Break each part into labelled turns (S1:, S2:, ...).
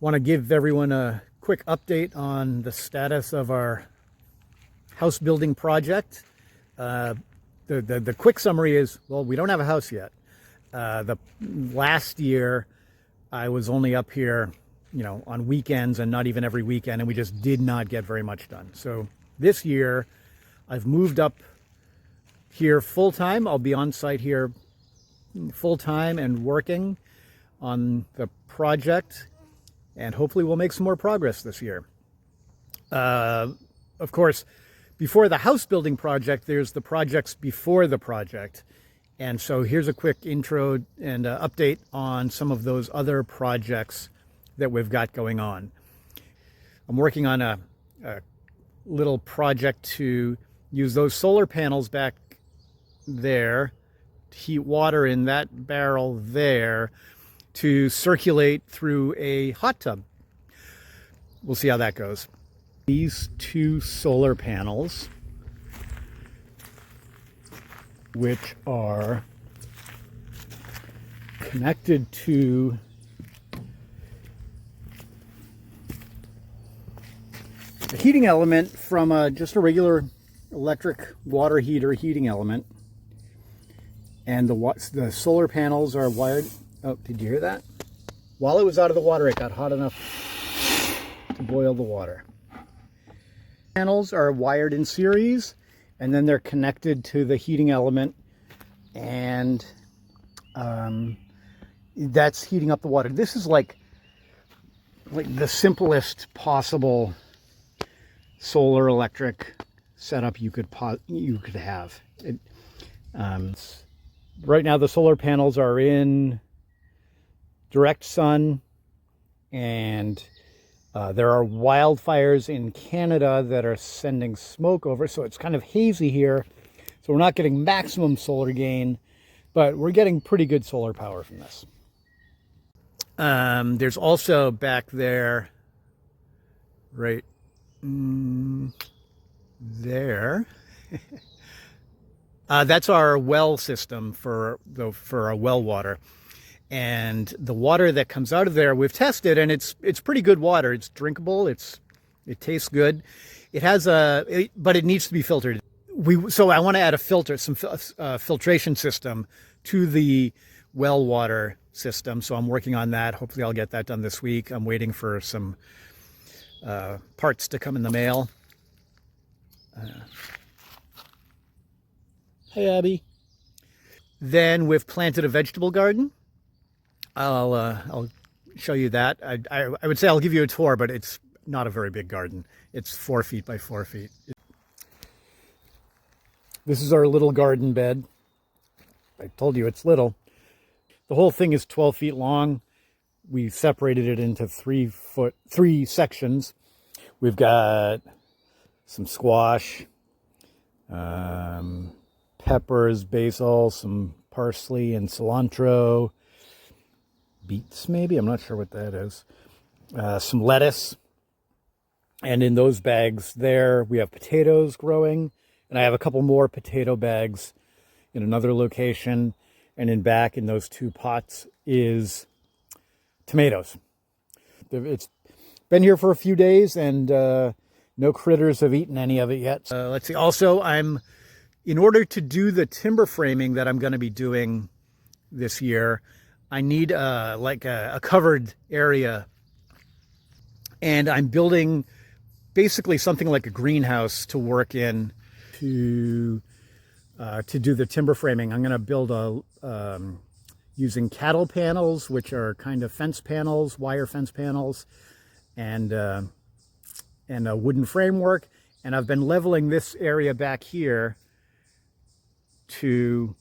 S1: Want to give everyone a quick update on the status of our house building project. The quick summary is, well, we don't have a house yet. The last year I was only up here, on weekends and not even every weekend, and we just did not get very much done. So this year I've moved up here full time. I'll be on site here full time and working on the project, and hopefully we'll make some more progress this year. Of course, before the house building project, there's the projects before the project. And so here's a quick intro and update on some of those other projects that we've got going on. I'm working on a little project to use those solar panels back there, to heat water in that barrel there, to circulate through a hot tub. We'll see how that goes. These two solar panels, which are connected to a heating element from just a regular electric water heater heating element. And the solar panels are wired. Oh, did you hear that? While it was out of the water, it got hot enough to boil the water. Panels are wired in series, and then they're connected to the heating element, and that's heating up the water. This is like the simplest possible solar electric setup you could have. Right now the solar panels are in direct sun, and there are wildfires in Canada that are sending smoke over, so it's kind of hazy here. So we're not getting maximum solar gain, but we're getting pretty good solar power from this. There's also back there, right there, that's our well system for our well water. And the water that comes out of there, we've tested, and it's pretty good water. It's drinkable. It tastes good. It has but it needs to be filtered. So I want to add a filter, some filtration system to the well water system. So I'm working on that. Hopefully I'll get that done this week. I'm waiting for some parts to come in the mail. Hey, Abby. Then we've planted a vegetable garden. I'll show you that. I would say I'll give you a tour, but it's not a very big garden. It's 4 feet by 4 feet. This is our little garden bed. I told you it's little. The whole thing is 12 feet long. We separated it into three sections. We've got some squash, peppers, basil, some parsley and cilantro, beets maybe, I'm not sure what that is, some lettuce, and in those bags there we have potatoes growing, and I have a couple more potato bags in another location, and in back in those two pots is tomatoes. It's been here for a few days, and no critters have eaten any of it yet. Let's see, also in order to do the timber framing that I'm going to be doing this year, I need a covered area, and I'm building basically something like a greenhouse to work in to do the timber framing. I'm going to build using cattle panels, which are kind of fence panels, wire fence panels, and a wooden framework. And I've been leveling this area back here to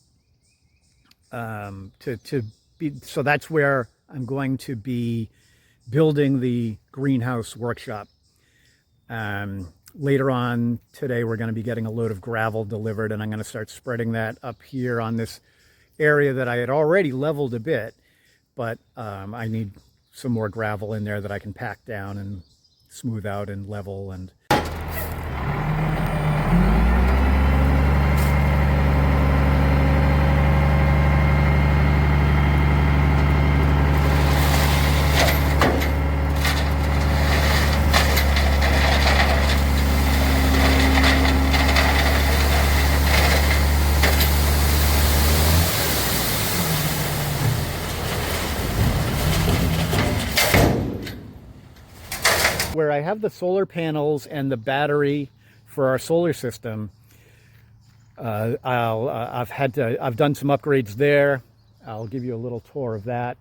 S1: so that's where I'm going to be building the greenhouse workshop. Later on today, we're going to be getting a load of gravel delivered, and I'm going to start spreading that up here on this area that I had already leveled a bit, but I need some more gravel in there that I can pack down and smooth out and level. And where I have the solar panels and the battery for our solar system. I've done some upgrades there. I'll give you a little tour of that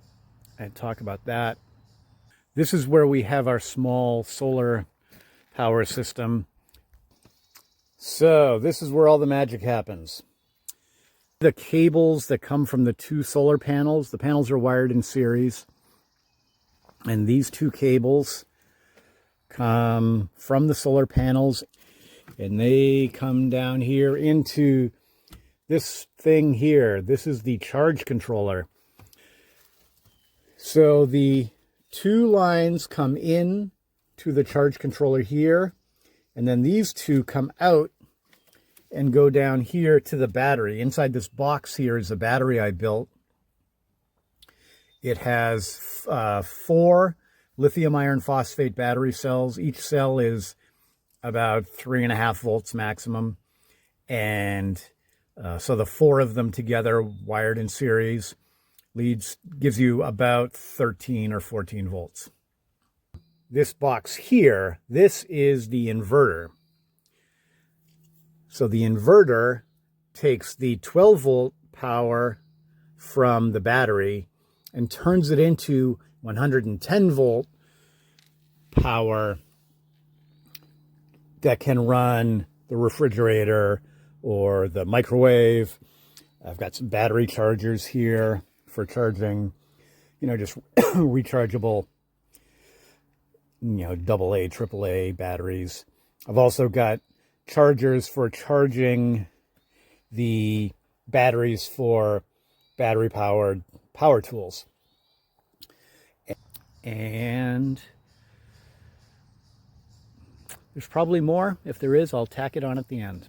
S1: and talk about that. This is where we have our small solar power system. So this is where all the magic happens. The cables that come from the two solar panels, the panels are wired in series. And these two cables come from the solar panels and they come down here into this thing here. This is the charge controller. So the two lines come in to the charge controller here, and then these two come out and go down here to the battery. Inside this box here is a battery I built. It has 4 lithium iron phosphate battery cells. Each cell is about 3.5 volts maximum. And so the 4 of them together, wired in series, gives you about 13 or 14 volts. This box here, this is the inverter. So the inverter takes the 12 volt power from the battery and turns it into 110 volt power that can run the refrigerator or the microwave. I've got some battery chargers here for charging, just rechargeable, AA, AAA batteries. I've also got chargers for charging the batteries for battery-powered power tools. And there's probably more. If there is, I'll tack it on at the end.